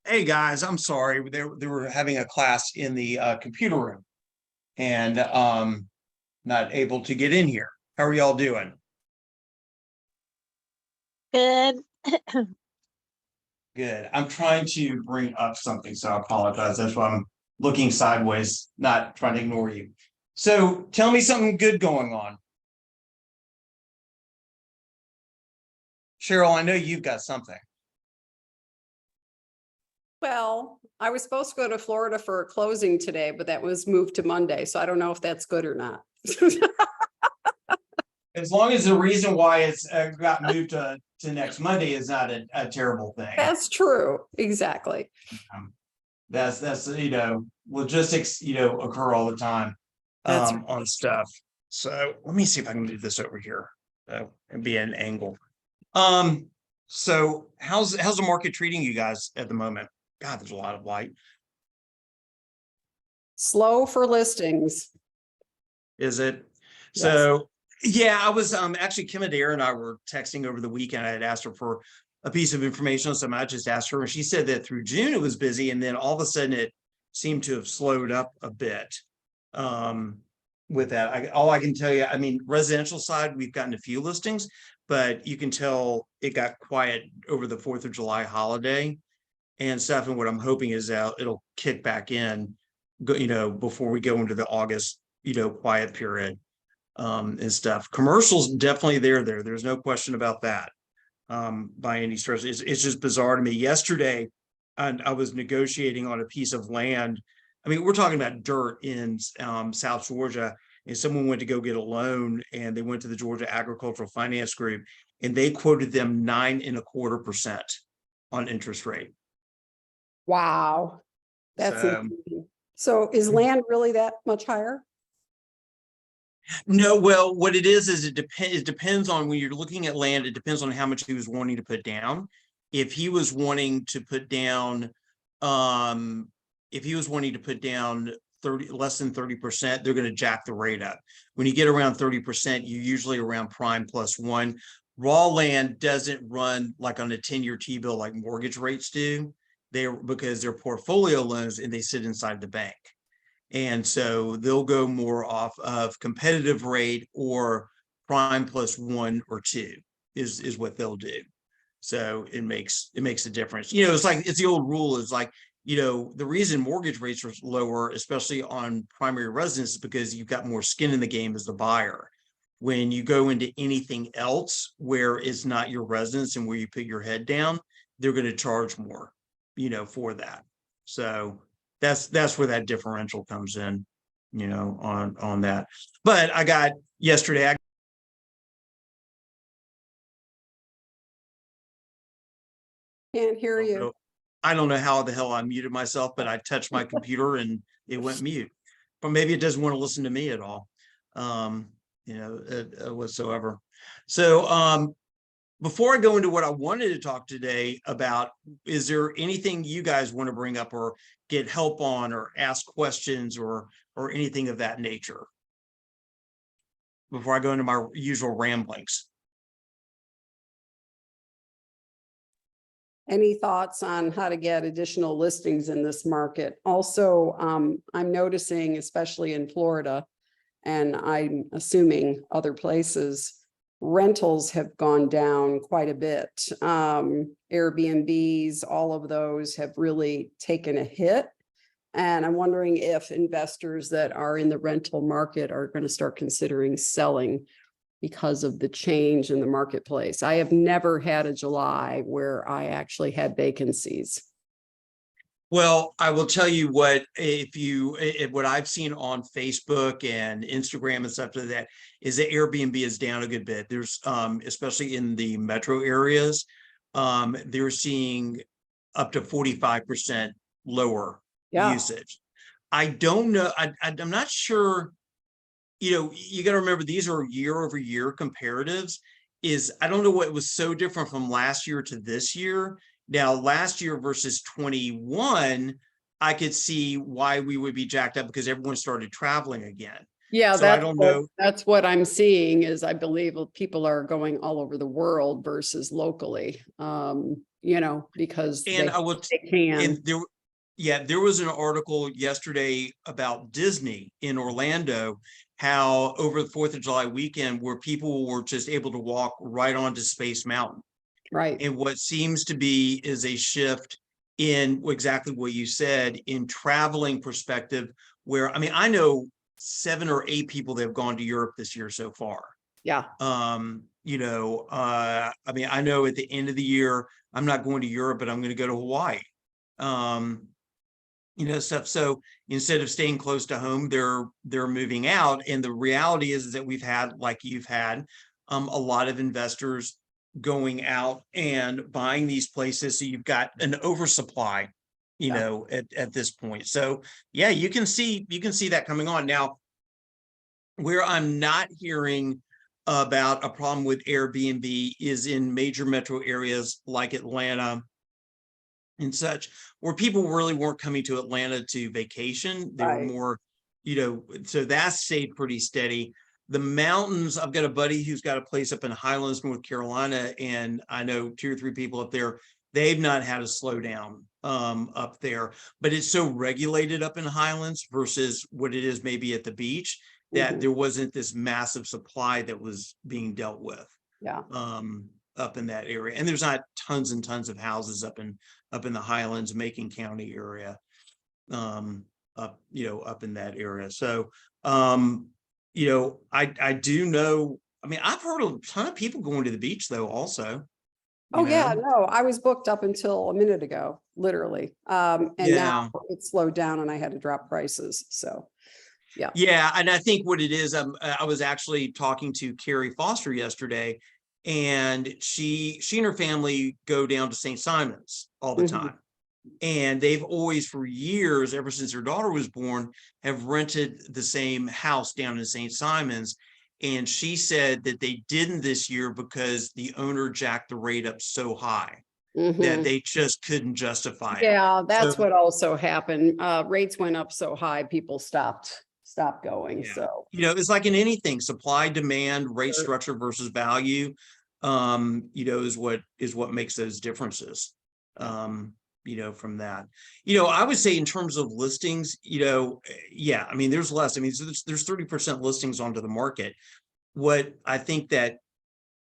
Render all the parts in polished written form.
Hey guys, I'm sorry. They were having a class in the computer room and not able to get in here. How are y'all doing? Good. Good. I'm trying to bring up something, so I apologize. That's why I'm looking sideways, not trying to ignore you. So tell me something good going on. Cheryl, I know you've got something. Well, I was supposed to go to Florida for a closing today, but that was moved to Monday, so I don't know if that's good or not. As long as the reason why it's got moved to next Monday is not a terrible thing. That's true. Exactly. That's logistics occur all the time That's on stuff. So let me see if I can move this over here and be an angle. So how's the market treating you guys at the moment? God, there's a lot of light. slow for listings. Is it? Yes. So yeah, I was actually Kim Adair and I were texting over the weekend. I had asked her for a piece of information, so I just asked her, and she said that through June it was busy, and then all of a sudden it seemed to have slowed up a bit. With that, all I can tell you, I mean, residential side, we've gotten a few listings, but you can tell it got quiet over the 4th of July holiday and stuff. And what I'm hoping is that it'll kick back in, before we go into the August, quiet period. And stuff. Commercials definitely there. There's no question about that. By any stretch, it's just bizarre to me. Yesterday, I was negotiating on a piece of land. I mean, we're talking about dirt in South Georgia, and someone went to go get a loan, and they went to the Georgia Agricultural Finance Group, and they quoted them 9.25% on interest rate. Wow. That's So, insane. So is land really that much higher? no, well, what it is it depends on when you're looking at land, it depends on how much he was wanting to put down. If he was wanting to put down, if he was wanting to put down less than 30%, they're going to jack the rate up. When you get around 30%, you're usually around prime +1. Raw land doesn't run like on a 10-year T-bill like mortgage rates do. Because they're portfolio loans and they sit inside the bank. And so they'll go more off of competitive rate or prime +1 or 2 is what they'll do. So it makes a difference. It's the old rule is like, the reason mortgage rates are lower, especially on primary residence, is because you've got more skin in the game as the buyer. When you go into anything else where it's not your residence and where you put your head down, they're going to charge more, for that. So that's where that differential comes in, on that. But I got yesterday. Can't hear you. I don't know how the hell I muted myself, but I touched my computer and it went mute. But maybe it doesn't want to listen to me at all, whatsoever. So before I go into what I wanted to talk today about, is there anything you guys want to bring up or get help on or ask questions or anything of that nature before I go into my usual ramblings? Any thoughts on how to get additional listings in this market? Also, I'm noticing, especially in Florida, and I'm assuming other places, rentals have gone down quite a bit. Airbnbs, all of those have really taken a hit. And I'm wondering if investors that are in the rental market are going to start considering selling because of the change in the marketplace. I have never had a July where I actually had vacancies. Well, I will tell you what, what I've seen on Facebook and Instagram and stuff like that is that Airbnb is down a good bit. There's especially in the metro areas, they're seeing up to 45% lower usage. I don't know. I'm not sure. You got to remember these are year-over-year comparatives. I don't know what was so different from last year to this year. Now, last year versus 21, I could see why we would be jacked up because everyone started traveling again. Yeah, so I don't know. That's what I'm seeing is I believe people are going all over the world versus locally. because And they can. and there was an article yesterday about Disney in Orlando, how over the 4th of July weekend, where people were just able to walk right onto Space Mountain. Right. And what seems to be is a shift in exactly what you said in traveling perspective, where, I mean, I know 7 or 8 people that have gone to Europe this year so far. Yeah. I mean, I know at the end of the year, I'm not going to Europe, but I'm going to go to Hawaii. Stuff. So instead of staying close to home, they're moving out. And the reality is that we've had, like you've had, a lot of investors going out and buying these places. So you've got an oversupply, at this point. So yeah, you can see that coming on. Now, where I'm not hearing about a problem with Airbnb is in major metro areas like Atlanta and such, where people really weren't coming to Atlanta to vacation. They were Right. more, so that stayed pretty steady. The mountains, I've got a buddy who's got a place up in Highlands, North Carolina, and I know 2 or 3 people up there. They've not had a slowdown up there, but it's so regulated up in Highlands versus what it is maybe at the beach, that there wasn't this massive supply that was being dealt with. Yeah. Up in that area. And there's not tons and tons of houses up in the Highlands, Macon County area, up in that area. So, I do know, I mean, I've heard a ton of people going to the beach though, also. Oh, yeah, no, I was booked up until a minute ago, literally. And now it slowed down and I had to drop prices. So, yeah. Yeah. And I think what it is, I was actually talking to Carrie Foster yesterday, and she and her family go down to St. Simon's all the time. And they've always, for years, ever since their daughter was born, have rented the same house down in St. Simon's. And she said that they didn't this year because the owner jacked the rate up so high that they just couldn't justify it. Yeah, that's what also happened. Rates went up so high, people stopped going. Yeah. So, it's like in anything, supply, demand, rate structure versus value, is what makes those differences. From that, I would say in terms of listings, yeah, I mean, there's less. I mean, there's 30% listings onto the market. What I think that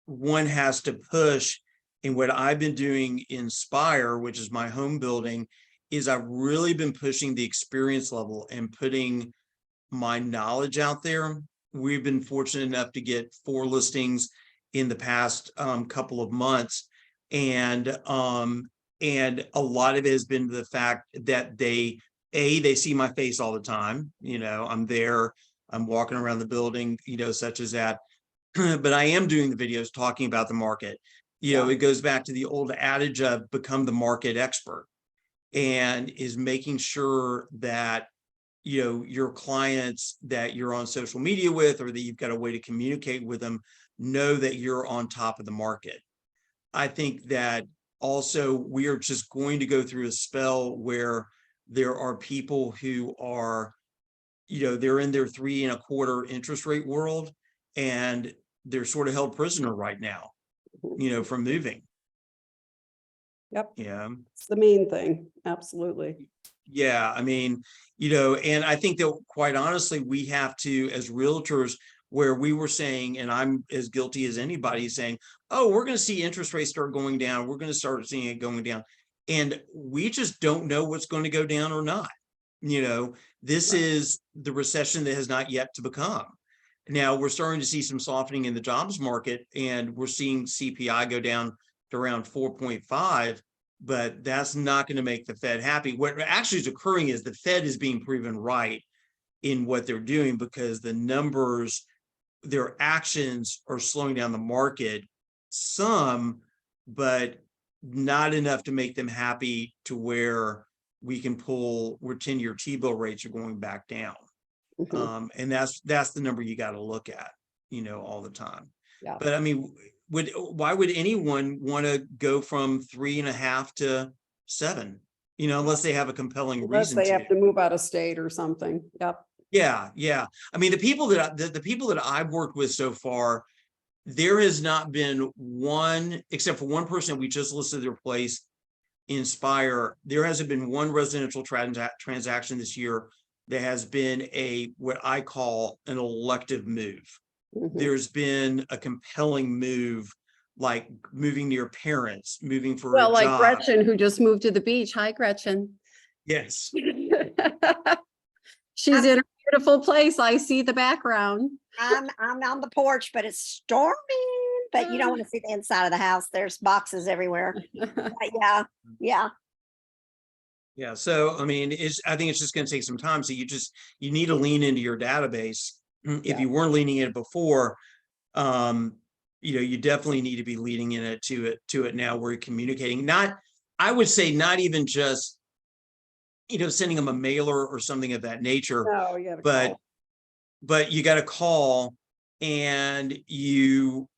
one has to push, and what I've been doing in Spire, which is my home building, is I've really been pushing the experience level and putting my knowledge out there. We've been fortunate enough to get 4 listings in the past couple of months, and a lot of it has been the fact that they see my face all the time. I'm there, I'm walking around the building, such as that. But I am doing the videos talking about the market. It goes back to the old adage of become the market expert, and is making sure that your clients that you're on social media with, or that you've got a way to communicate with them, know that you're on top of the market. I think that also we are just going to go through a spell where there are people who are, they're in their 3.25% interest rate world, and they're sort of held prisoner right now, from moving. Yep. Yeah. It's the main thing. Absolutely. Yeah. I mean, and I think that quite honestly, we have to, as realtors, where we were saying, and I'm as guilty as anybody, saying, oh, we're going to see interest rates start going down. We're going to start seeing it going down. And we just don't know what's going to go down or not. This is the recession that has not yet to become. Now we're starting to see some softening in the jobs market, and we're seeing CPI go down to around 4.5, but that's not going to make the Fed happy. What actually is occurring is the Fed is being proven right in what they're doing, because the numbers, their actions are slowing down the market some, but not enough to make them happy to where we can pull where 10-year T-bill rates are going back down. And that's the number you got to look at, all the time. Yeah. But I mean, why would anyone want to go from 3.5 to 7? Unless they have a compelling Unless reason they have to move out of state or something. Yep. Yeah. I mean, the people that I've worked with so far, there has not been one, except for one person we just listed their place Inspire, there hasn't been one residential transaction this year that has been what I call an elective move. There's been a compelling move, like moving to your parents, moving for Well, a like job. Gretchen, who just moved to the beach. Hi, Gretchen. Yes. She's in a beautiful place. I see the background. I'm on the porch, but it's storming. But you don't want to see the inside of the house. There's boxes everywhere. But yeah. Yeah. So, I mean, I think it's just going to take some time. So you need to lean into your database. If Yeah. you weren't leaning in it before, you definitely need to be leading in it to it now where you're communicating. I would say not even just, sending them a mailer or something of that nature, No, you gotta but call. but you got to call, and you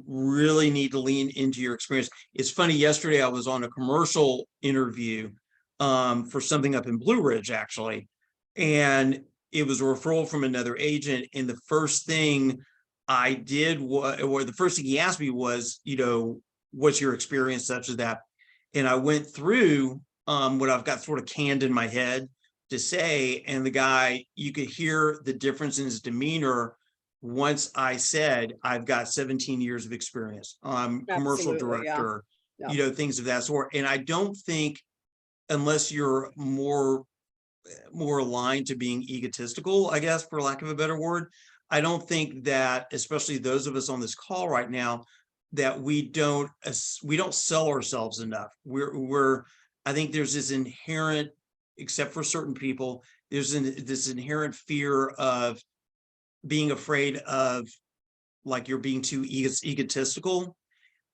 really need to lean into your experience. It's funny, yesterday I was on a commercial interview for something up in Blue Ridge, actually, and it was a referral from another agent, and the first thing I did or the first thing he asked me was, what's your experience, such as that, and I went through what I've got sort of canned in my head to say, and the guy, you could hear the difference in his demeanor once I said, I've got 17 years of experience. Commercial Absolutely, yeah. director, Yeah. Things of that sort. And I don't think, unless you're more aligned to being egotistical, I guess, for lack of a better word, I don't think that, especially those of us on this call right now, that we don't sell ourselves enough. I think there's this inherent, except for certain people, there's this inherent fear of being afraid of, like, you're being too egotistical.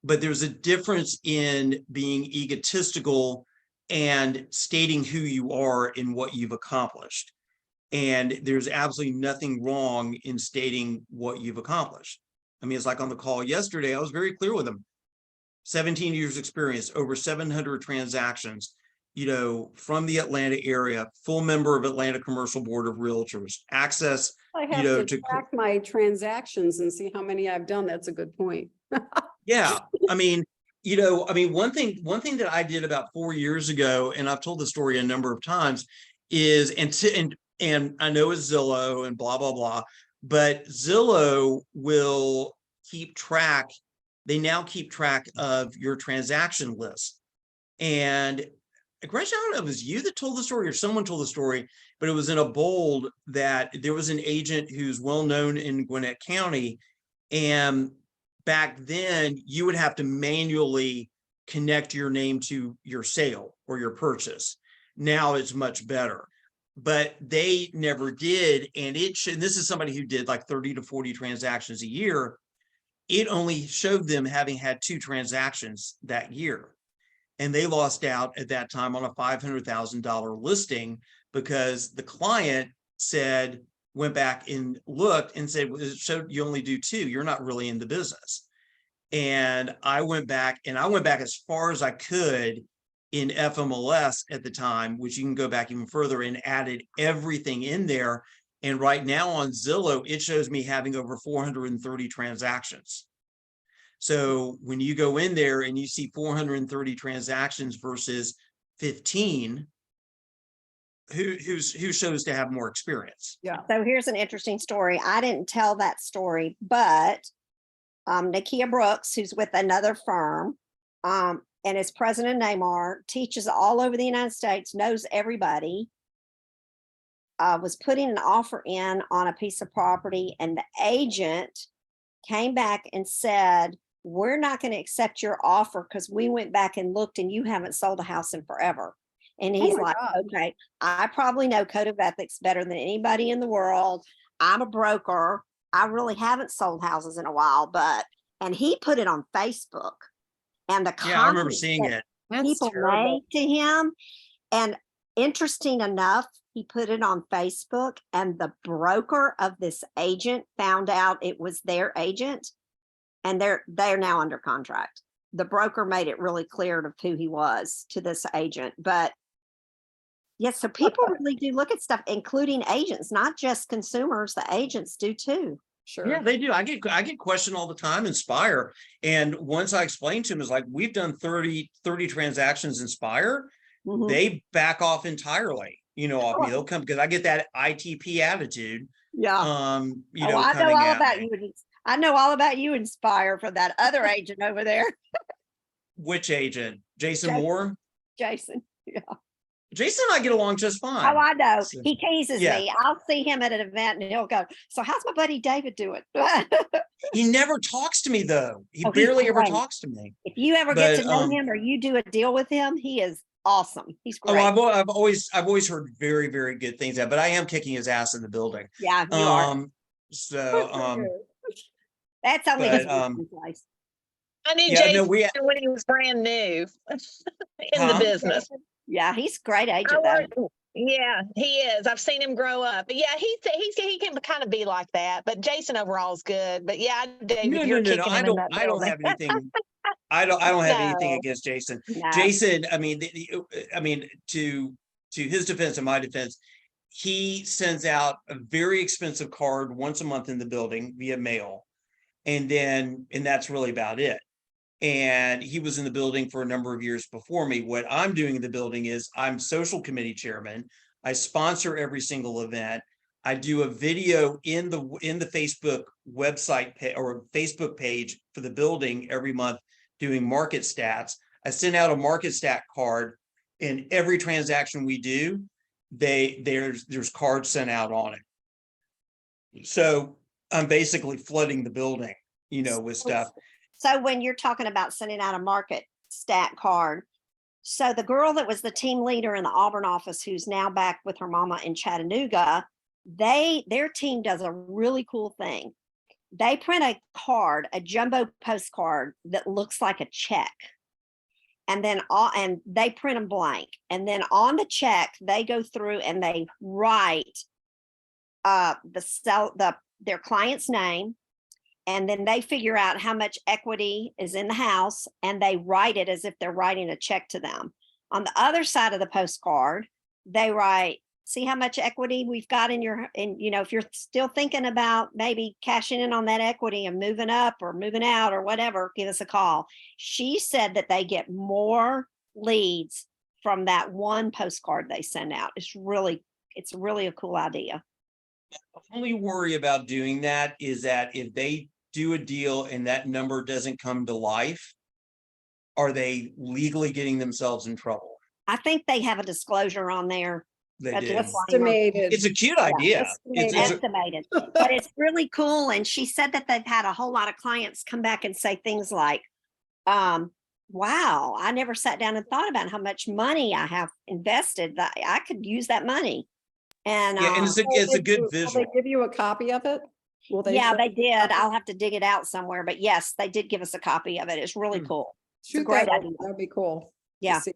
But there's a difference in being egotistical and stating who you are and what you've accomplished. And there's absolutely nothing wrong in stating what you've accomplished. I mean, it's like on the call yesterday, I was very clear with them. 17 years experience, over 700 transactions, from the Atlanta area, full member of Atlanta Commercial Board of Realtors, access, I have to track my transactions and see how many I've done. That's a good point. yeah. I mean, one thing that I did about 4 years ago, and I've told the story a number of times, is, and I know it's Zillow and blah, blah, blah, but Zillow will keep track. They now keep track of your transaction list. And Gretchen, I don't know if it was you that told the story or someone told the story, but it was in a bold that there was an agent who's well known in Gwinnett County. And back then you would have to manually connect your name to your sale or your purchase. Now it's much better, but they never did. And this is somebody who did like 30 to 40 transactions a year. It only showed them having had 2 transactions that year. And they lost out at that time on a $500,000 listing because the client went back and looked and said, well, it showed you only do 2. You're not really in the business. And I went back as far as I could in FMLS at the time, which you can go back even further, and added everything in there. And right now on Zillow, it shows me having over 430 transactions. So when you go in there and you see 430 transactions versus 15, who shows to have more experience? Yeah. So here's an interesting story. I didn't tell that story, but Nakia Brooks, who's with another firm, and is president of Neymar, teaches all over the United States, knows everybody, was putting an offer in on a piece of property, and the agent came back and said, we're not going to accept your offer because we went back and looked and you haven't sold a house in forever. And he's like, okay, I probably know code of ethics better than anybody in the world. I'm a broker. I really haven't sold houses in a while, and he put it on Facebook, and the Yeah, I remember seeing it. people made to him. And interesting enough, he put it on Facebook, and the broker of this agent found out it was their agent, and they're now under contract. The broker made it really clear of who he was to this agent. But yes, so people really do look at stuff, including agents, not just consumers. The agents do too. Sure. they do. I get questioned all the time in Spire. And once I explained to them, is like, we've done 30 transactions in Spire, Mhm. they back off entirely, off me. Oh. They'll come because I get that ITP attitude. Yeah. You Oh, know, I know coming all at about me. you. I know all about you, Inspire, for that other agent over there, Which agent? Jason Jason. Moore? Jason. Yeah. Jason and I get along just Oh, fine. I know. So, He teases yeah. me. I'll see him at an event and he'll go, "So how's my buddy David doing?" He never talks to me though. He Oh, he's barely ever great. talks to me. If you ever get But to know him or you do a deal with him, he is awesome. He's great. I've always heard very, very good things. But I am kicking his ass in the building. Yeah, you are. So That's only his but place. I knew yeah, no, Jason we when he was brand new in the Huh? business. Yeah, he's a great I agent though. worked, yeah, he is. I've seen him grow up. But yeah, he can kind of be like that. But Jason overall is good. But yeah, David, no, you're kicking him in that I don't building. have anything. I don't have anything No. against Jason. No. Jason, I mean, to his defense and my defense, he sends out a very expensive card once a month in the building via mail. And that's really about it. And he was in the building for a number of years before me. What I'm doing in the building is I'm social committee chairman. I sponsor every single event. I do a video in the Facebook website or Facebook page for the building every month doing market stats. I send out a market stat card in every transaction we do. There's cards sent out on it. So I'm basically flooding the building, with stuff. So when you're talking about sending out a market stat card, so the girl that was the team leader in the Auburn office, who's now back with her mama in Chattanooga, their team does a really cool thing. They print a card, a jumbo postcard that looks like a check. And then and they print them blank. And then on the check, they go through and they write their client's name. And then they figure out how much equity is in the house and they write it as if they're writing a check to them. On the other side of the postcard, they write, "See how much equity we've got in if you're still thinking about maybe cashing in on that equity and moving up or moving out or whatever, give us a call." She said that they get more leads from that one postcard they send out. It's really a cool idea. The only worry about doing that is that if they do a deal and that number doesn't come to life, are they legally getting themselves in trouble? I think they have a disclosure on there. They a do. disclaimer. Estimated. It's a cute idea. Estimated, but it's really cool. And she said that they've had a whole lot of clients come back and say things like, "Wow, I never sat down and thought about how much money I have invested. That I could use that money." And Yeah, and it's a good visual. Will they give you a copy of it? Will they? yeah, send they you a did. copy? I'll have to dig it out somewhere, but yes, they did give us a copy of it. It's really cool. Shoot great that idea. over. That'd be cool. to Yeah. see.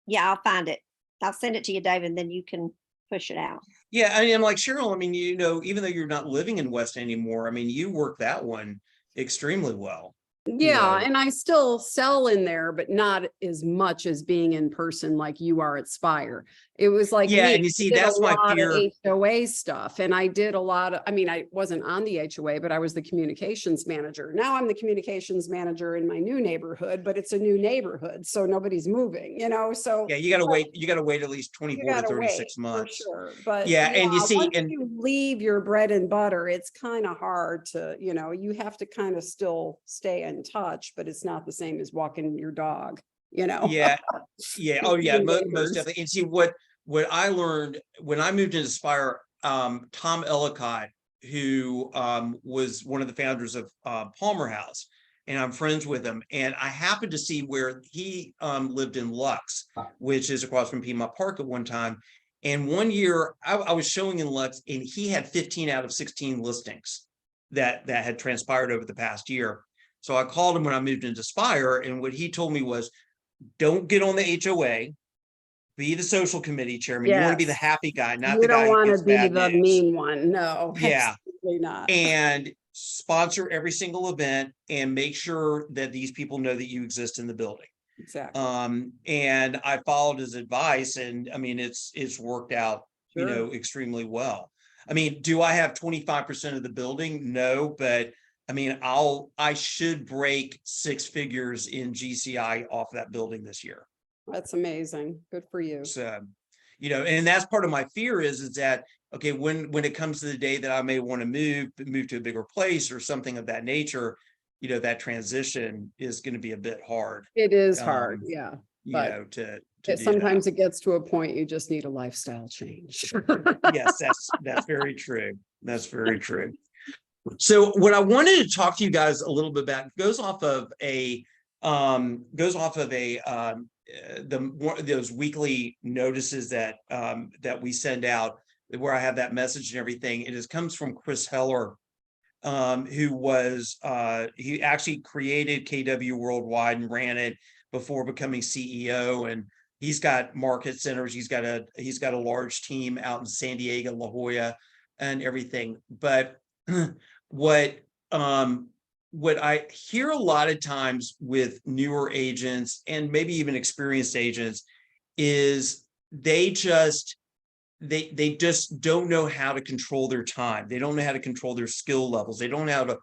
Yeah, I'll find it. I'll send it to you, David, and then you can push it out. Yeah, I mean, like Cheryl, I mean, even though you're not living in West anymore, I mean, you work that one extremely well. Yeah, know. and I still sell in there, but not as much as being in person like you are at Spire. It was like Yeah, me, and you I see, did a that's my lot of fear. HOA stuff, and I did a lot of, I wasn't on the HOA, but I was the communications manager. Now I'm the communications manager in my new neighborhood, but it's a new neighborhood, so nobody's moving, so. Yeah, you got to wait at least 24 to gotta 36 wait, for months. sure, but Yeah, and you see, once and you leave your bread and butter, it's kind of hard to, you have to kind of still stay in touch, but it's not the same as walking your dog, yeah, oh yeah, Your most neighbors. definitely. And see what I learned when I moved into Spire, Tom Ellicott, who was one of the founders of Palmer House, and I'm friends with him. And I happened to see where he lived in Lux, which is across from Piedmont Park at one time. And one year I was showing in Lux, and he had 15 out of 16 listings that had transpired over the past year. So I called him when I moved into Spire, and what he told me was, don't get on the HOA, be the social committee chairman. You want to be the Yes. happy guy, not You the guy don't who want gets to be bad the news. mean one. No, Yeah. absolutely not. And sponsor every single event and make sure that these people know that you exist in the building. Exactly. And I followed his advice, and I mean, it's worked out, Sure. extremely well. I mean, do I have 25% of the building? No, but I mean, I should break 6 figures in GCI off that building this year. That's amazing. Good for you. So, you know, and that's part of my fear is that, okay, when it comes to the day that I may want to move to a bigger place or something of that nature, you know, that transition is going to be a bit hard. It is hard, yeah. You But know, to do sometimes that. it gets to a point you just need a lifestyle change. Yes, that's very true. That's very true. So what I wanted to talk to you guys a little bit about goes off of those weekly notices that that we send out where I have that message and everything. It comes from Chris Heller, who was he actually created KW Worldwide and ran it before becoming CEO, and he's got market centers. He's got a large team out in San Diego, La Jolla, and everything. But what I hear a lot of times with newer agents and maybe even experienced agents is they just don't know how to control their time. They don't know how to control their skill levels. They don't know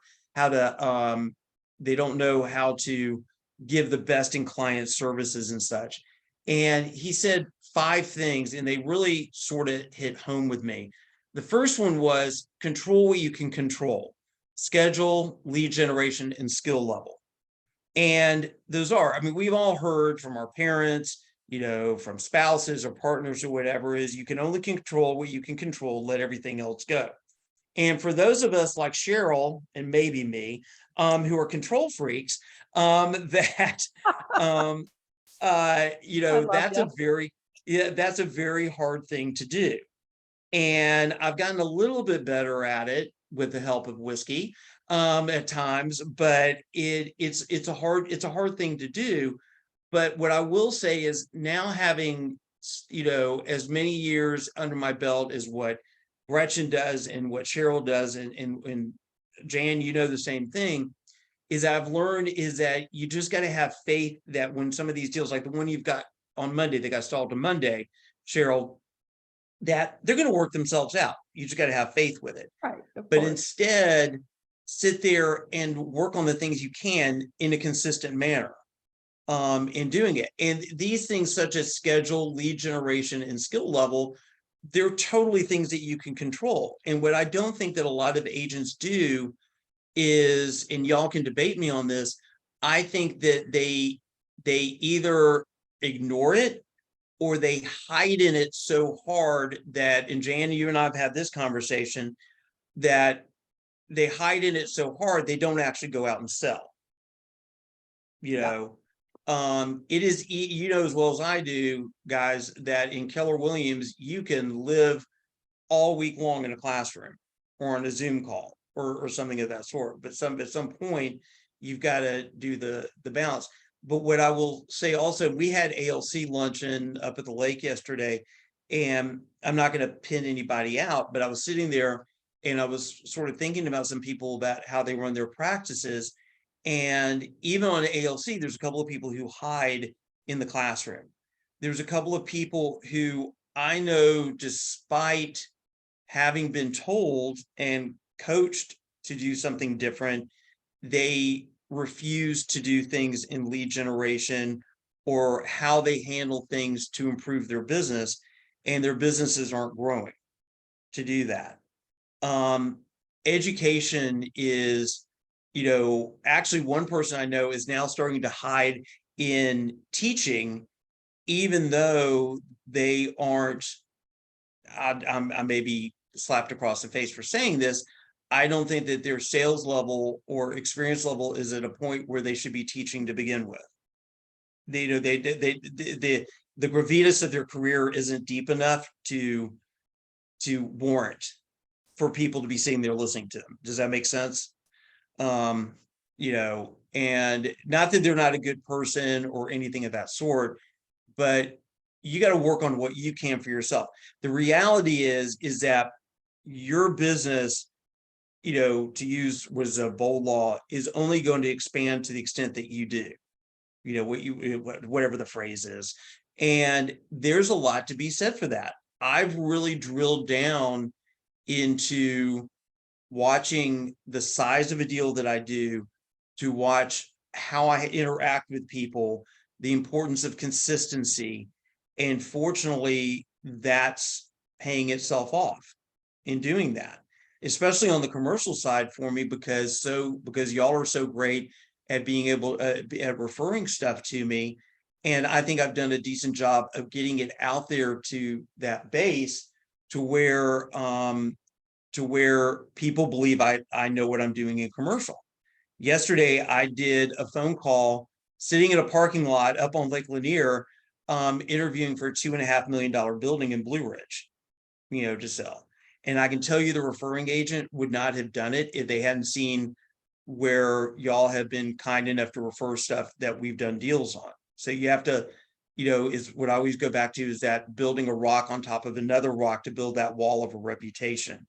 they don't know how to give the best in client services and such. And he said 5 things, and they really sort of hit home with me. The first one was control what you can control: schedule, lead generation, and skill level. And those are, I mean, we've all heard from our parents, you know, from spouses or partners or whatever, is you can only control what you can control, let everything else go. And for those of us like Cheryl and maybe me, who are control freaks, that you know, that's a very hard thing to do. And I've gotten a little bit better at it with the help of whiskey at times, but it's a hard thing to do. But what I will say is now having, you know, as many years under my belt as what Gretchen does and what Cheryl does, and Jan, you know, the same thing, is I've learned is that you just got to have faith that when some of these deals, like the one you've got on Monday, that got stalled on Monday, Cheryl, that they're going to work themselves out. You just got to have faith with it. Right. But instead, sit there and work on the things you can in a consistent manner in doing it. And these things such as schedule, lead generation, and skill level, they're totally things that you can control. And what I don't think that a lot of agents do is, and y'all can debate me on this, I think that they either ignore it or they hide in it so hard that, and Jan, you and I have had this conversation, that they hide in it so hard they don't actually go out and sell. You know, it is, you know, as well as I do, guys, that in Keller Williams, you can live all week long in a classroom or on a Zoom call or something of that sort. But at some point, you've got to do the balance. But what I will say also, we had ALC luncheon up at the lake yesterday, and I'm not going to pin anybody out, but I was sitting there and I was sort of thinking about some people about how they run their practices. And even on ALC, there's a couple of people who hide in the classroom. There's a couple of people who I know, despite having been told and coached to do something different, they refuse to do things in lead generation or how they handle things to improve their business, and their businesses aren't growing to do that. Education is, you know, actually one person I know is now starting to hide in teaching, even though they aren't, I may be slapped across the face for saying this, I don't think that their sales level or experience level is at a point where they should be teaching to begin with. They, you know, the gravitas of their career isn't deep enough to warrant for people to be sitting there listening to them. Does that make sense? You know, and not that they're not a good person or anything of that sort, but you got to work on what you can for yourself. The reality is that your business, you know, to use what is a bold law, is only going to expand to the extent that you do, you know, whatever the phrase is. And there's a lot to be said for that. I've really drilled down into watching the size of a deal that I do, to watch how I interact with people, the importance of consistency. And fortunately, that's paying itself off in doing that, especially on the commercial side for me, because y'all are so great at being able at referring stuff to me. And I think I've done a decent job of getting it out there to that base to where people believe I know what I'm doing in commercial. Yesterday, I did a phone call sitting in a parking lot up on Lake Lanier, interviewing for a $2.5 million building in Blue Ridge, to sell. And I can tell you the referring agent would not have done it if they hadn't seen where y'all have been kind enough to refer stuff that we've done deals on. So you have to, is what I always go back to, is that building a rock on top of another rock to build that wall of a reputation,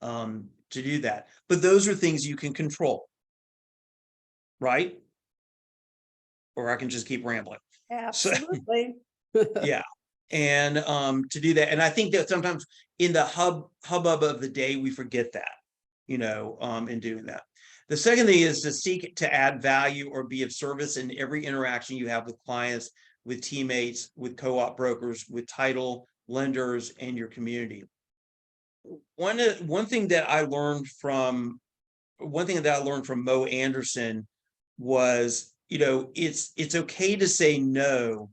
to do that. But those are things you can control, right? Or I can just keep rambling. Absolutely. Yeah. And to do that. And I think that sometimes in the hubbub of the day, we forget that, in doing that. The second thing is to seek to add value or be of service in every interaction you have with clients, with teammates, with co-op brokers, with title lenders, and your community. One thing that I learned from Mo Anderson was, it's okay to say no,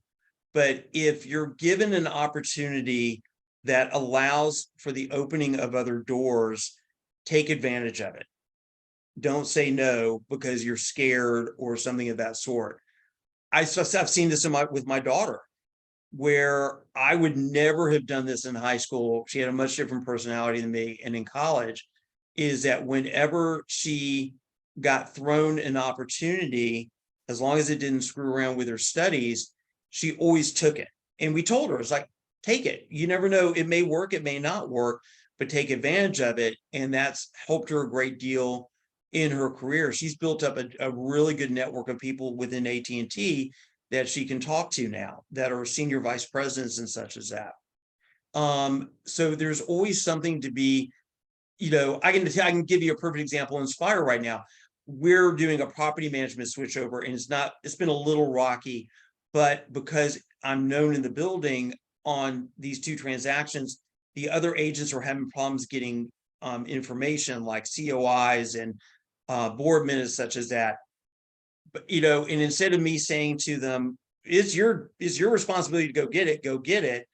but if you're given an opportunity that allows for the opening of other doors, take advantage of it. Don't say no because you're scared or something of that sort. I've seen this with my daughter, where I would never have done this in high school. She had a much different personality than me. And in college, is that whenever she got thrown an opportunity, as long as it didn't screw around with her studies, she always took it. And we told her, it's like, take it. You never know. It may work, it may not work, but take advantage of it. And that's helped her a great deal in her career. She's built up a really good network of people within AT&T that she can talk to now that are senior vice presidents and such as that. So there's always something to be, I can give you a perfect example. Inspire right now, we're doing a property management switchover, and it's been a little rocky, but because I'm known in the building on these two transactions, the other agents are having problems getting information like COIs and board minutes such as that. But, and instead of me saying to them, it's your responsibility to go get it,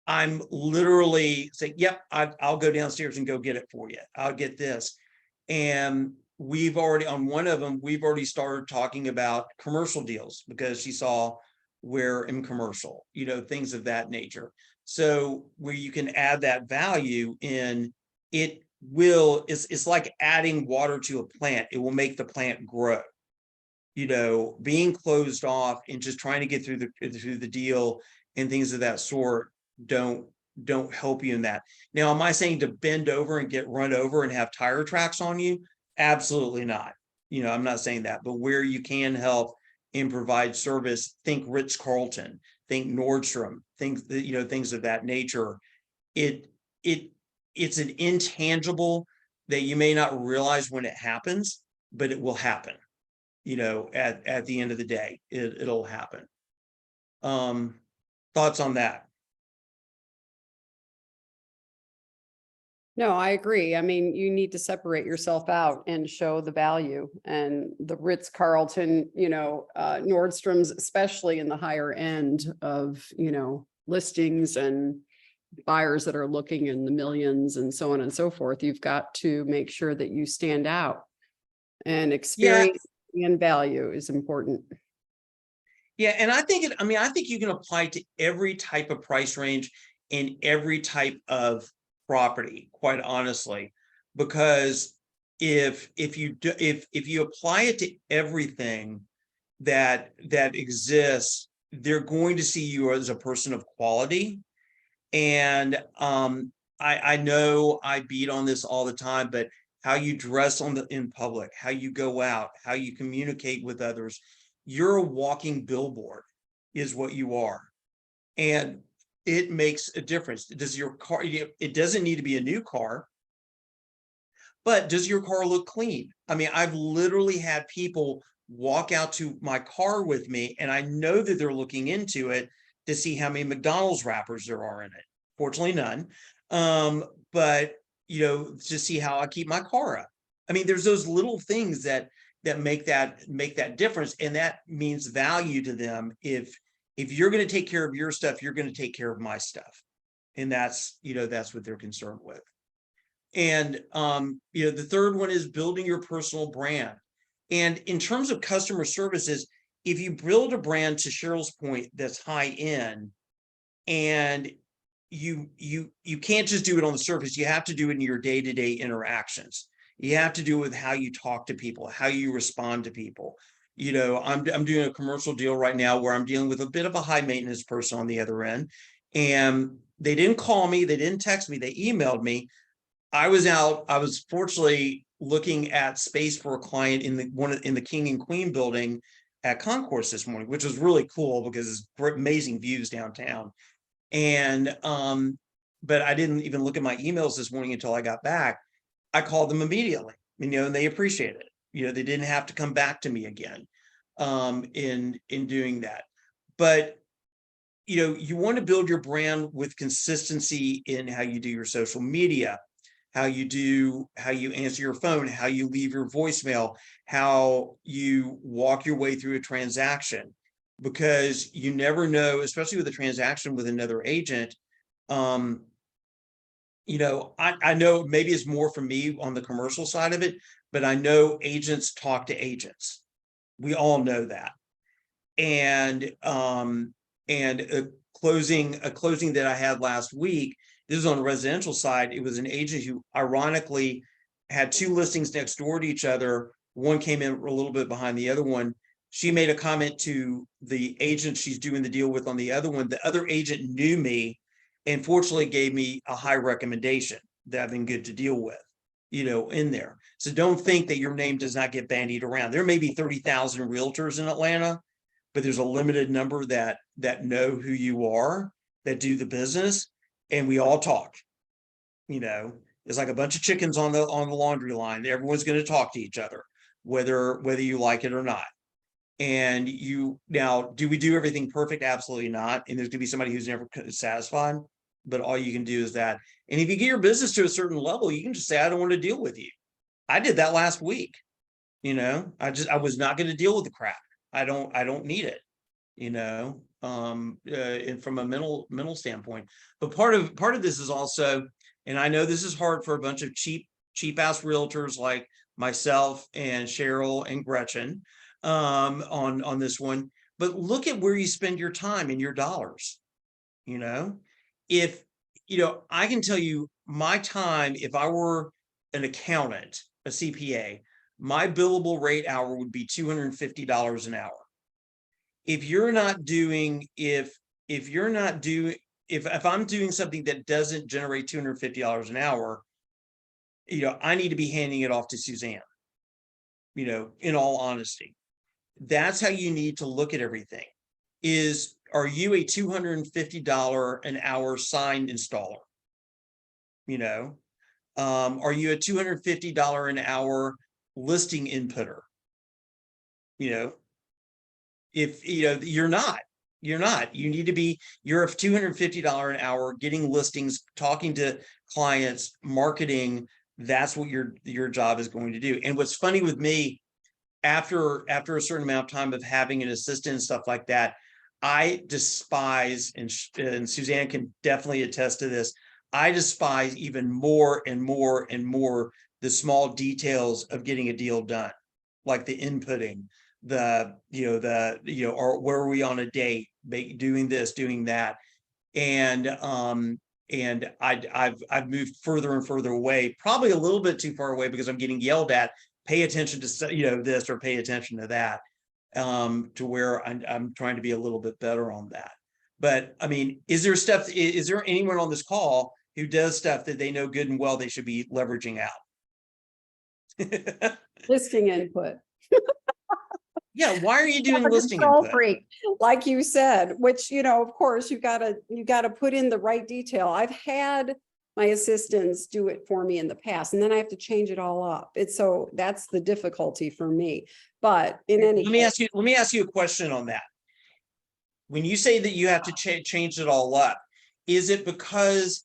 I'm literally saying, yep, I'll go downstairs and go get it for you. I'll get this. And on one of them, we've already started talking about commercial deals because she saw where in commercial, things of that nature. So where you can add that value in, it's like adding water to a plant. It will make the plant grow. Being closed off and just trying to get through the deal and things of that sort don't help you in that. Now, am I saying to bend over and get run over and have tire tracks on you? Absolutely not. I'm not saying that, but where you can help and provide service, think Ritz-Carlton, think Nordstrom, things of that nature. It's an intangible that you may not realize when it happens, but it will happen. At the end of the day, it'll happen. Thoughts on that? No, I agree. I mean, you need to separate yourself out and show the value, and the Ritz-Carlton, Nordstrom's, especially in the higher end of, listings and buyers that are looking in the millions and so on and so forth. You've got to make sure that you stand out, and experience and value is important. Yeah. And I think you can apply to every type of price range and every type of property, quite honestly, because if you apply it to everything that exists, they're going to see you as a person of quality. And I know I beat on this all the time, but how you dress in public, how you go out, how you communicate with others, you're a walking billboard is what you are. And it makes a difference. Does your car, it doesn't need to be a new car. but does your car look clean? I mean, I've literally had people walk out to my car with me, and I know that they're looking into it to see how many McDonald's wrappers there are in it. Fortunately, none. But to see how I keep my car up. I mean, there's those little things that make that difference, and that means value to them. If you're going to take care of your stuff, you're going to take care of my stuff, and that's what they're concerned with. And the third one is building your personal brand. And in terms of customer services, if you build a brand, to Cheryl's point, that's high end, and you can't just do it on the surface, you have to do it in your day-to-day interactions. You have to do it with how you talk to people, how you respond to people. I'm doing a commercial deal right now where I'm dealing with a bit of a high maintenance person on the other end, and they didn't call me, they didn't text me, they emailed me. I was fortunately looking at space for a client in the King and Queen building at Concourse this morning, which was really cool because it's amazing views downtown. And but I didn't even look at my emails this morning until I got back. I called them immediately, and they appreciated it. They didn't have to come back to me again in doing that. But you want to build your brand with consistency in how you do your social media, how you answer your phone, how you leave your voicemail, how you walk your way through a transaction, because you never know, especially with a transaction with another agent. I know maybe it's more for me on the commercial side of it, but I know agents talk to agents. We all know that. And a closing that I had last week, this is on the residential side. It was an agent who ironically had two listings next door to each other. One came in a little bit behind the other one. She made a comment to the agent she's doing the deal with on the other one. The other agent knew me and fortunately gave me a high recommendation that I've been good to deal with, in there. So don't think that your name does not get bandied around. There may be 30,000 realtors in Atlanta, but there's a limited number that know who you are, that do the business, and we all talk. It's like a bunch of chickens on the laundry line. Everyone's going to talk to each other, whether you like it or not. And now, do we do everything perfect? Absolutely not. And there's going to be somebody who's never satisfied, but all you can do is that. And if you get your business to a certain level, you can just say, I don't want to deal with you. I did that last week. I was not going to deal with the crap. I don't need it, and from a mental standpoint. But part of this is also, and I know this is hard for a bunch of cheap ass realtors like myself and Cheryl and Gretchen on this one, but look at where you spend your time and your dollars. If I can tell you my time, if I were an accountant, a CPA, my billable rate hour would be $250 an hour. If I'm doing something that doesn't generate $250 an hour, I need to be handing it off to Suzanne, in all honesty. That's how you need to look at everything. Are you a $250 an hour sign installer? Are you a $250 an hour listing inputter? If you're not, you need to be, you're a $250 an hour getting listings, talking to clients, marketing. That's what your job is going to do. And what's funny with me, after a certain amount of time of having an assistant and stuff like that, I despise, and Suzanne can definitely attest to this, I despise even more and more and more the small details of getting a deal done, like the inputting, or where are we on a date, doing this, doing that. And I've moved further and further away, probably a little bit too far away, because I'm getting yelled at, pay attention to this or pay attention to that, to where I'm trying to be a little bit better on that. But I mean, is there anyone on this call who does stuff that they know good and well they should be leveraging out? Listing input. Yeah, why are you doing listing control input? freak, like you said, which, of course you gotta put in the right detail. I've had my assistants do it for me in the past, and then I have to change it all up. So that's the difficulty for me. But in any Let me ask you a question on that. When you say that you have to change it all up, is it because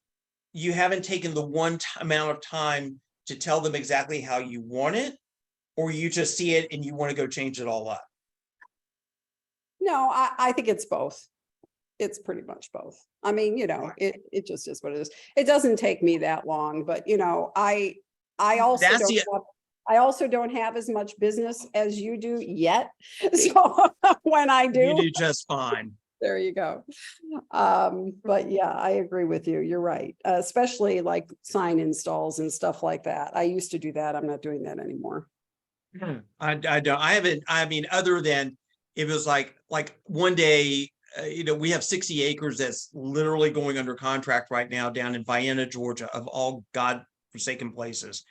you haven't taken the amount of time to tell them exactly how you want it, or you just see it and you want to go change it all up? No, I think it's both. It's pretty much both. I mean, it just is what it is. It doesn't take me that long, but I also don't have as much business as you do yet. So when I do, You do just fine. there you go. But yeah, I agree with you. You're right. Especially like sign installs and stuff like that. I used to do that. I'm not doing that anymore. I don't, I haven't, I mean, other than it was like one day, we have 60 acres that's literally going under contract right now down in Vienna, Georgia, of all God-forsaken places.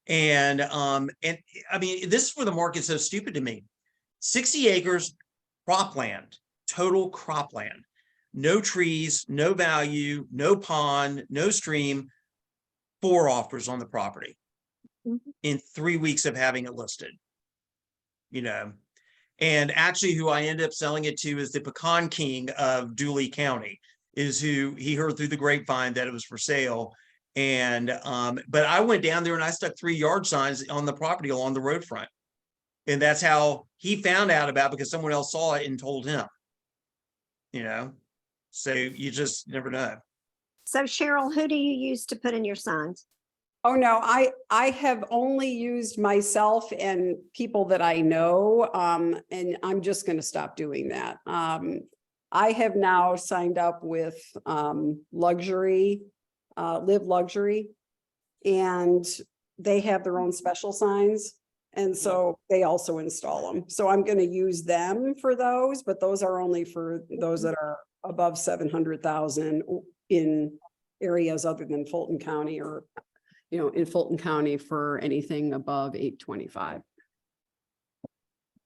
And I mean, this is where the market's so stupid to me. 60 acres, cropland, total cropland, no trees, no value, no pond, no stream, 4 offers on the property in 3 weeks of having it listed. And actually who I ended up selling it to is the pecan king of Dooley County, is who he heard through the grapevine that it was for sale. And but I went down there and I stuck 3 yard signs on the property along the road front. And that's how he found out about it, because someone else saw it and told him. So you just never know. So Cheryl, who do you use to put in your signs? Oh, no, I have only used myself and people that I know, and I'm just going to stop doing that. I have now signed up with Luxury, Live Luxury, and they have their own special signs. And so they also install them. So I'm going to use them for those, but those are only for those that are above 700,000 in areas other than Fulton County, or in Fulton County for anything above 825.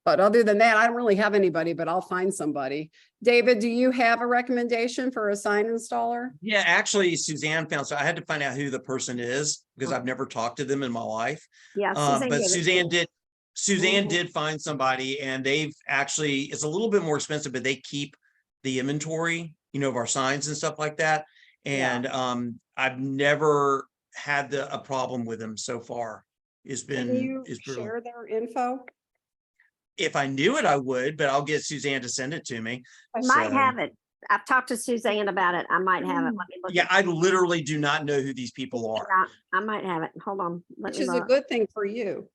But other than that, I don't really have anybody, but I'll find somebody. David, do you have a recommendation for a sign installer? Yeah, actually, Suzanne found, so I had to find out who the person is because I've never talked to them in my life. Yeah, But Suzanne did find somebody, and they've actually, it's a little bit more expensive, but they keep the inventory, of our signs and stuff like that. And I've never had a problem with them so far. Can you share their info? If I knew it, I would, but I'll get Suzanne to send it to me. I might have it. I've talked to Suzanne about it. I might have it. Let me look. Yeah, I literally do not know who these people are. I might have it. Hold on. Which is a good thing for you.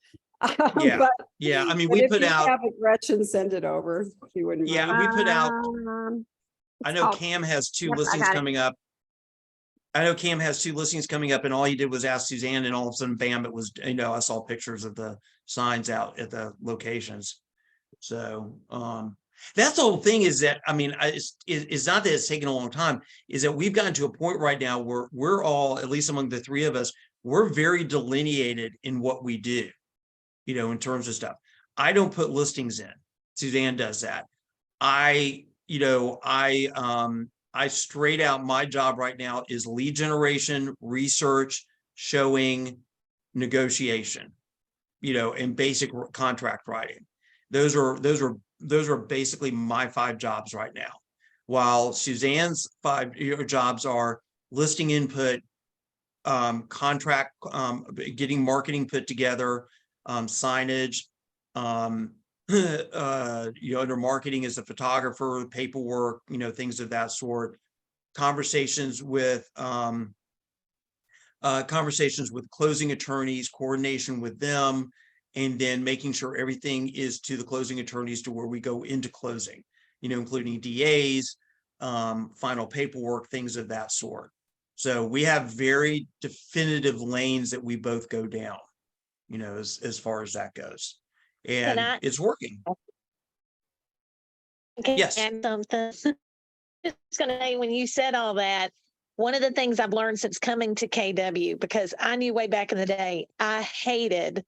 Yeah. But, yeah. I mean, but we if put you out. have it, Gretchen, send it over. If you wouldn't Yeah, mind. we put out. I know called- Cam has 2 Yep, listings coming up. I know Cam has 2 listings coming up, and all he did was ask Suzanne, and all of a sudden, bam, it was, I saw pictures of the signs out at the locations. So that's the whole thing, is that, I mean, it's not that it's taken a long time, is that we've gotten to a point right now where we're all, at least among the 3 of us, we're very delineated in what we do, in terms of stuff. I don't put listings in. Suzanne does that. I straight out, my job right now is lead generation, research, showing, negotiation, and basic contract writing. Those are basically my 5 jobs right now. While Suzanne's 5 jobs are listing input, contract, getting marketing put together, signage, under marketing is the photographer, paperwork, things of that sort. Conversations with closing attorneys, coordination with them, and then making sure everything is to the closing attorneys to where we go into closing, including DAs, final paperwork, things of that sort. So we have very definitive lanes that we both go down, as far as that goes. And it's working. Yes. And something. Just going to say, when you said all that, one of the things I've learned since coming to KW, because I knew way back in the day, I hated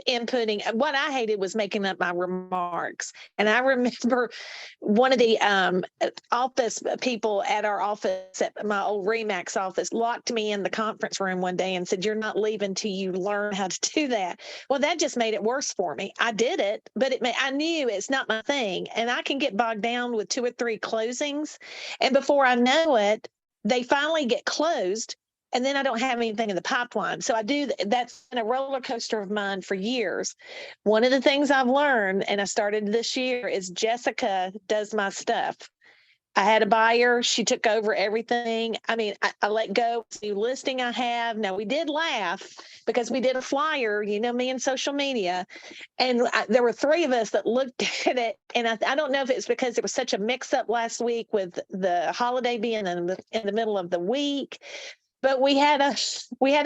inputting. What I hated was making up my remarks. And I remember one of the office people at our office, at my old Remax office, locked me in the conference room one day and said, "You're not leaving till you learn how to do that." Well, that just made it worse for me. I did it, but I knew it's not my thing. And I can get bogged down with 2 or 3 closings. And before I know it, they finally get closed. And then I don't have anything in the pipeline. So that's been a roller coaster of mine for years. One of the things I've learned, and I started this year, is Jessica does my stuff. I had a buyer. She took over everything. I mean, I let go of the new listing I have. Now, we did laugh because we did a flyer, me and social media. And there were 3 of us that looked at it. And I don't know if it's because there was such a mix up last week with the holiday being in the middle of the week. But we had a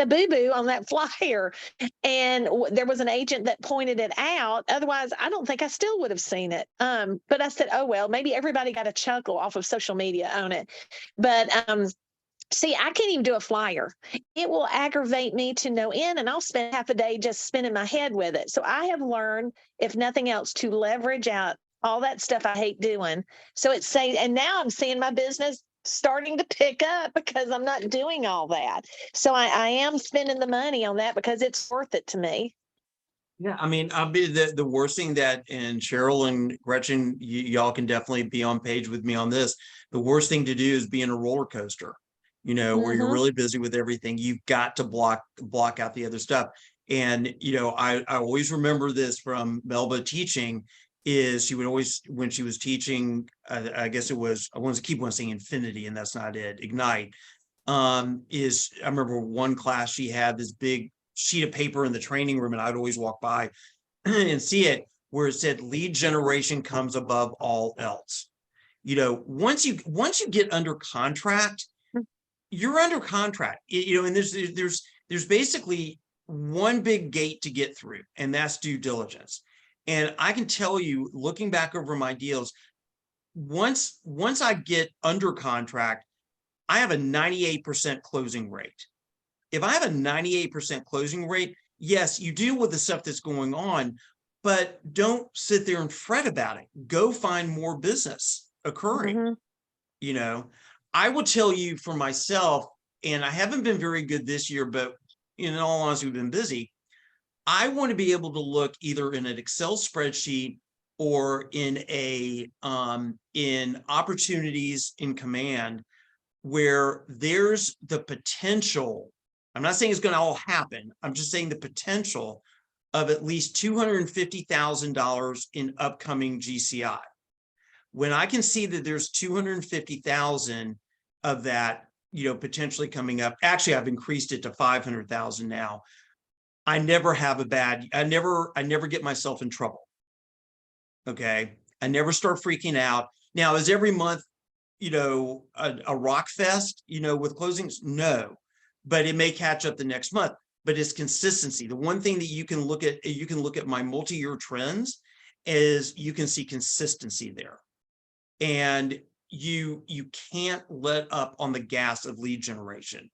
boo-boo on that flyer, and there was an agent that pointed it out. Otherwise, I don't think I still would have seen it. But I said, oh, well, maybe everybody got a chuckle off of social media on it. But see, I can't even do a flyer. It will aggravate me to no end, and I'll spend half a day just spinning my head with it. So I have learned, if nothing else, to leverage out all that stuff I hate doing. So it's saying, and now I'm seeing my business starting to pick up because I'm not doing all that. So I am spending the money on that because it's worth it to me. Yeah, I mean, I'll be the worst thing that, and Cheryl and Gretchen, y'all can definitely be on page with me on this. The worst thing to do is be in a roller coaster, where you're really busy with everything. You've got to block out the other stuff. And, I always remember this from Melba teaching, is she would always, when she was teaching, I guess it was, I want to keep on saying infinity, and that's not it, Ignite, is, I remember one class she had this big sheet of paper in the training room, and I'd always walk by and see it, where it said lead generation comes above all else. Once you get under contract, you're under contract, and there's basically one big gate to get through, and that's due diligence. And I can tell you, looking back over my deals, once I get under contract, I have a 98% closing rate. If I have a 98% closing rate, yes, you deal with the stuff that's going on, but don't sit there and fret about it. Go find more business occurring. I will tell you for myself, and I haven't been very good this year, but in all honesty, we've been busy. I want to be able to look either in an Excel spreadsheet or in in opportunities in command, where there's the potential. I'm not saying it's going to all happen. I'm just saying the potential of at least $250,000 in upcoming GCI. When I can see that there's 250,000 of that, potentially coming up. Actually, I've increased it to 500,000 now. I never have I never get myself in trouble. Okay. I never start freaking out. Now, is every month, a rock fest, with closings? No, but it may catch up the next month, but it's consistency. The one thing that you can look at my multi-year trends, is you can see consistency there. And you can't let up on the gas of lead generation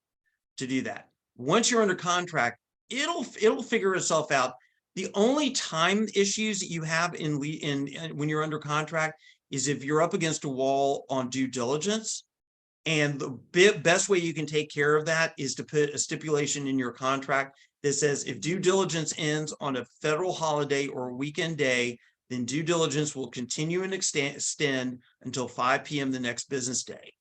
to do that. Once you're under contract, it'll figure itself out. The only time issues that you have when you're under contract is if you're up against a wall on due diligence. And the best way you can take care of that is to put a stipulation in your contract that says, if due diligence ends on a federal holiday or a weekend day, then due diligence will continue and extend until 5 p.m. the next business day.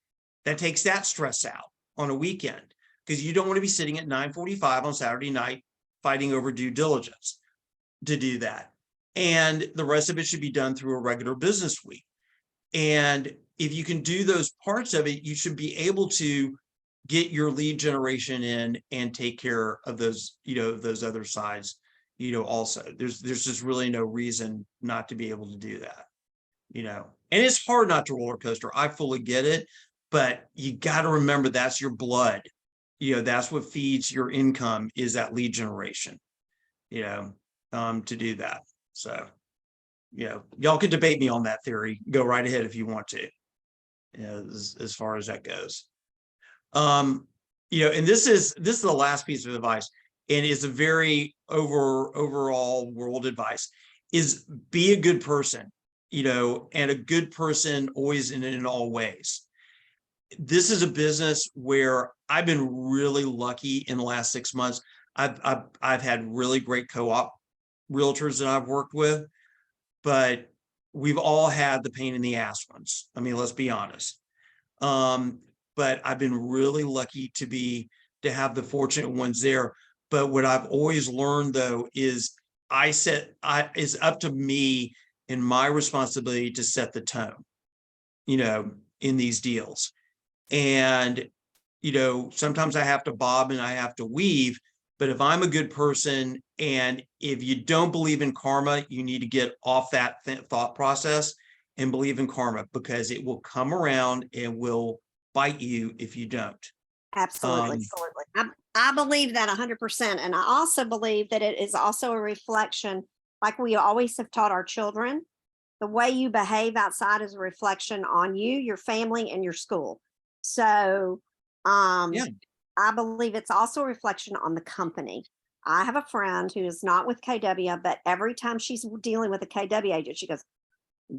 That takes that stress out on a weekend, because you don't want to be sitting at 9:45 on Saturday night fighting over due diligence to do that. And the rest of it should be done through a regular business week. And if you can do those parts of it, you should be able to get your lead generation in and take care of those, those other sides, also. There's just really no reason not to be able to do that, and it's hard not to roller coaster. I fully get it, but you got to remember that's your blood. That's what feeds your income, is that lead generation, to do that. So, y'all can debate me on that theory. Go right ahead if you want to, as far as that goes. And this is the last piece of advice. and is a very overall world advice, is be a good person, and a good person always in all ways. This is a business where I've been really lucky in the last 6 months. I've had really great co-op realtors that I've worked with, but we've all had the pain in the ass ones. I mean, let's be honest. But I've been really lucky to have the fortunate ones there. But what I've always learned though is it's up to me and my responsibility to set the tone, in these deals. And, sometimes I have to bob and I have to weave, but if I'm a good person, and if you don't believe in karma, you need to get off that thought process and believe in karma, because it will come around and will bite you if you don't. Absolutely. I believe that 100%. And I also believe that it is also a reflection, like we always have taught our children, the way you behave outside is a reflection on you, your family, and your school. So Yeah. I believe it's also a reflection on the company. I have a friend who is not with KW, but every time she's dealing with a KW agent, she goes,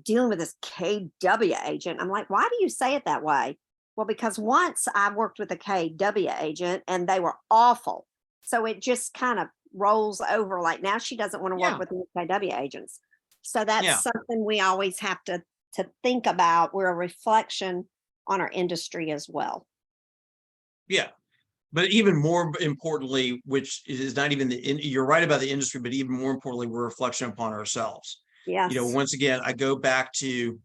dealing with this KW agent. I'm like, why do you say it that way? Well, because once I worked with a KW agent and they were awful. So it just kind of rolls over. Like now she doesn't want to work Yeah. with the KW agents. So that's Yeah. something we always have to think about. We're a reflection on our industry as well. Yeah. But even more importantly, which is not even you're right about the industry, but even more importantly, we're a reflection upon ourselves. Yes. Once again, I go back to,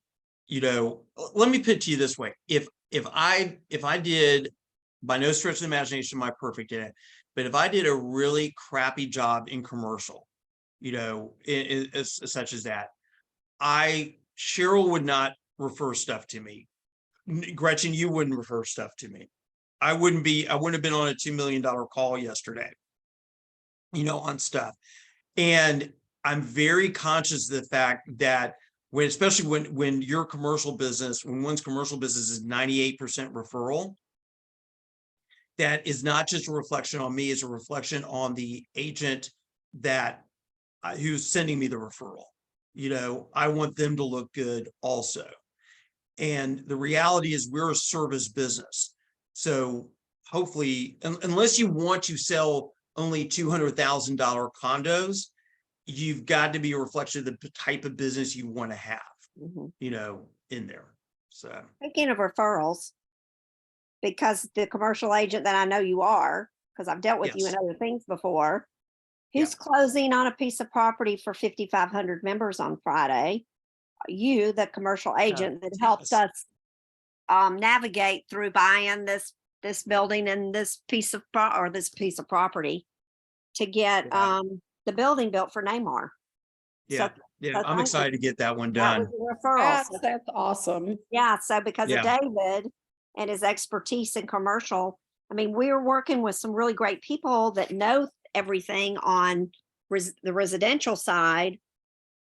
let me put it to you this way. If I did, by no stretch of the imagination, am I perfect in it, but if I did a really crappy job in commercial, such as that, Cheryl would not refer stuff to me. Gretchen, you wouldn't refer stuff to me. I wouldn't have been on a $2 million call yesterday, on stuff. And I'm very conscious of the fact that especially when your commercial business, when one's commercial business is 98% referral, that is not just a reflection on me, it's a reflection on the agent who's sending me the referral. I want them to look good also. And the reality is we're a service business. So hopefully, unless you want to sell only $200,000 condos, you've got to be a reflection of the type of business you want to have, in there. So Speaking of referrals, because the commercial agent that I know you are, because I've dealt with you in Yes. other things before, who's closing on a piece of property for 5,500 members on Friday? You, the commercial agent that helped us navigate through buying this building and this piece of property to get the building built for Neymar. Yeah. So I'm excited to get that one that done. was a referral. That's awesome. Yeah, so because of Yeah. David and his expertise in commercial, I mean, we're working with some really great people that know everything on the residential side.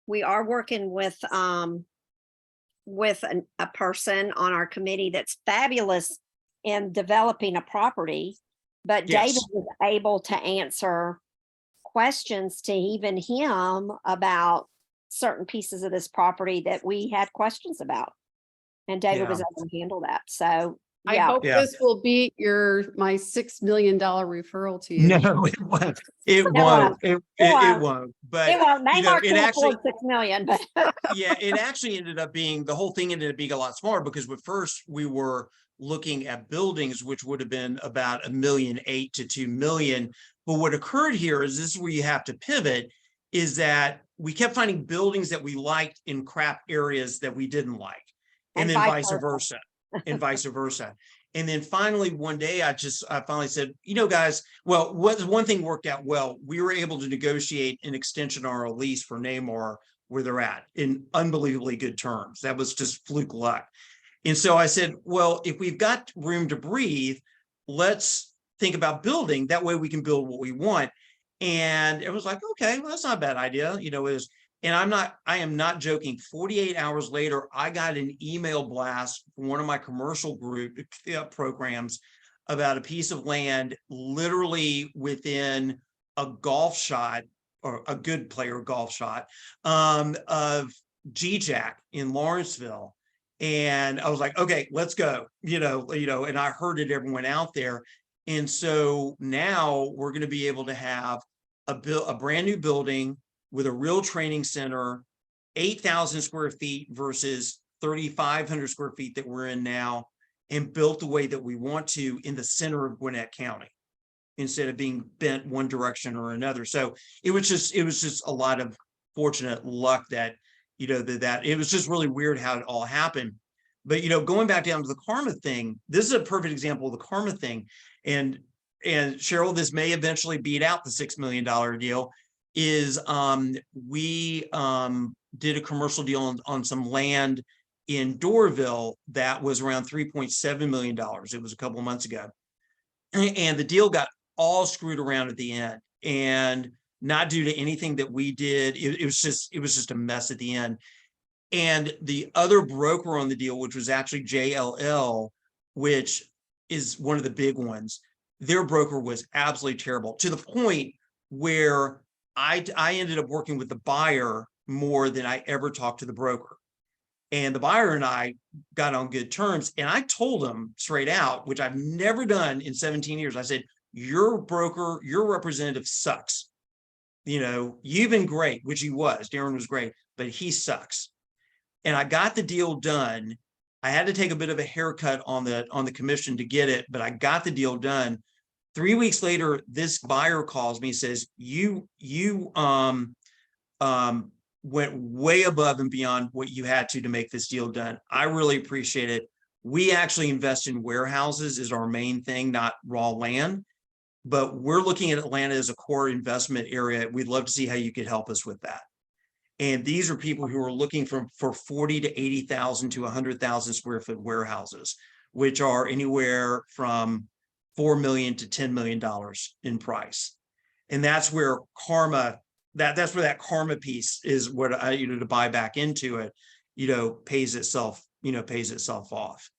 We are working with a person on our committee that's fabulous in developing a property, but Yes. David was able to answer questions to even him about certain pieces of this property that we had questions about. And David was able to handle that. So I yeah. hope this will beat my $6 million referral to you. No, it won't. It won't. It won't. But It won't. Neymar it can't actually, afford 6 million, but it actually ended up being, the whole thing ended up being a lot smaller, because at first we were looking at buildings, which would have been about $1.8 million to $2 million. But what occurred here is, this is where you have to pivot, is that we kept finding buildings that we liked in crap areas that we didn't like. And then vice versa. And vice versa. And then finally, one day, I finally said, guys, well, one thing worked out well. We were able to negotiate an extension on our lease for Neymar where they're at in unbelievably good terms. That was just fluke luck. And so I said, well, if we've got room to breathe, let's think about building. That way we can build what we want. And it was like, okay, well, that's not a bad idea. And I am not joking. 48 hours later, I got an email blast from one of my commercial group programs about a piece of land literally within a golf shot, or a good player golf shot, of G-Jack in Lawrenceville. And I was like, okay, let's go, and I herded everyone out there. And so now we're going to be able to have a brand new building with a real training center, 8,000 square feet versus 3,500 square feet that we're in now, and built the way that we want to in the center of Gwinnett County, instead of being bent one direction or another. So it was just a lot of fortunate luck that, that it was just really weird how it all happened. But, going back down to the karma thing, this is a perfect example of the karma thing. And Cheryl, this may eventually beat out the $6 million deal, is we did a commercial deal on some land in Doraville that was around $3.7 million. It was a couple of months ago. And the deal got all screwed around at the end, and not due to anything that we did. It was just a mess at the end. And the other broker on the deal, which was actually JLL, which is one of the big ones, their broker was absolutely terrible, to the point where I ended up working with the buyer more than I ever talked to the broker. And the buyer and I got on good terms. And I told him straight out, which I've never done in 17 years. I said, your broker, your representative sucks. You've been great, which he was. Darren was great, but he sucks. And I got the deal done. I had to take a bit of a haircut on the commission to get it, but I got the deal done. 3 weeks later, this buyer calls me and says, you went way above and beyond what you had to make this deal done. I really appreciate it. We actually invest in warehouses is our main thing, not raw land, but we're looking at Atlanta as a core investment area. We'd love to see how you could help us with that. And these are people who are looking for 40 to 80,000 to 100,000 square foot warehouses, which are anywhere from $4 million to $10 million in price. And that's where karma, that's where that karma piece is, what I, to buy back into it, pays itself off,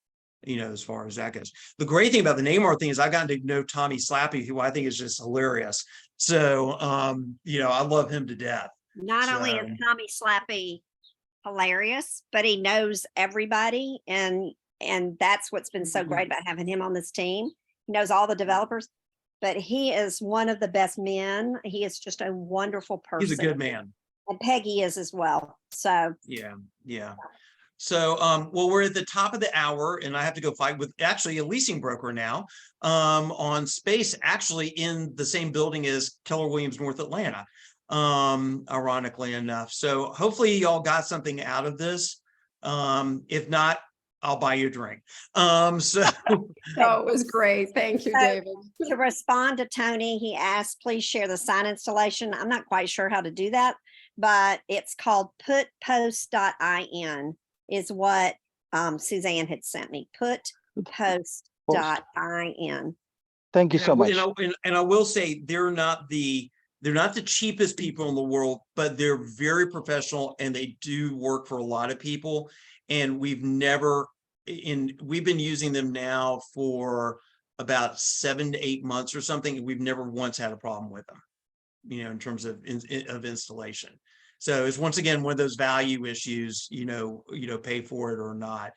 as far as that goes. The great thing about the Neymar thing is I got to know Tommy Slappy, who I think is just hilarious. So, I love him to death. Not only is Tommy Slappy hilarious, but he knows everybody. And that's what's been so great about having him on this team. He knows all the developers, but he is one of the best men. He is just a wonderful person. He's a good man. And Peggy is as well. So yeah. So, well, we're at the top of the hour, and I have to go fight with actually a leasing broker now on space, actually in the same building as Keller Williams North Atlanta, ironically enough. So hopefully y'all got something out of this. If not, I'll buy you a drink. So it was great. Thank you, David. To respond to Tony, he asked, please share the sign installation. I'm not quite sure how to do that, but it's called putpost.in is what Suzanne had sent me. Putpost.in. Thank you so much. And I will say they're not the cheapest people in the world, but they're very professional and they do work for a lot of people. And we've been using them now for about 7 to 8 months or something. And we've never once had a problem with them, in terms of installation. So it's once again one of those value issues, pay for it or not.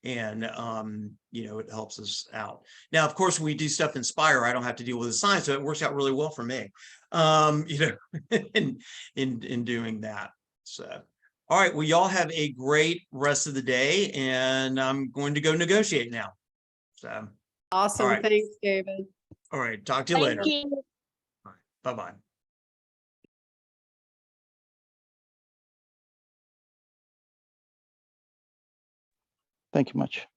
And it helps us out. Now, of course, when we do stuff in Spire, I don't have to deal with the sign, so it works out really well for me. In doing that. So all right, well, y'all have a great rest of the day, and I'm going to go negotiate now. So Awesome. All right. Thanks, David. All right, talk to you later. Thank you. All right, bye-bye. Thank you much.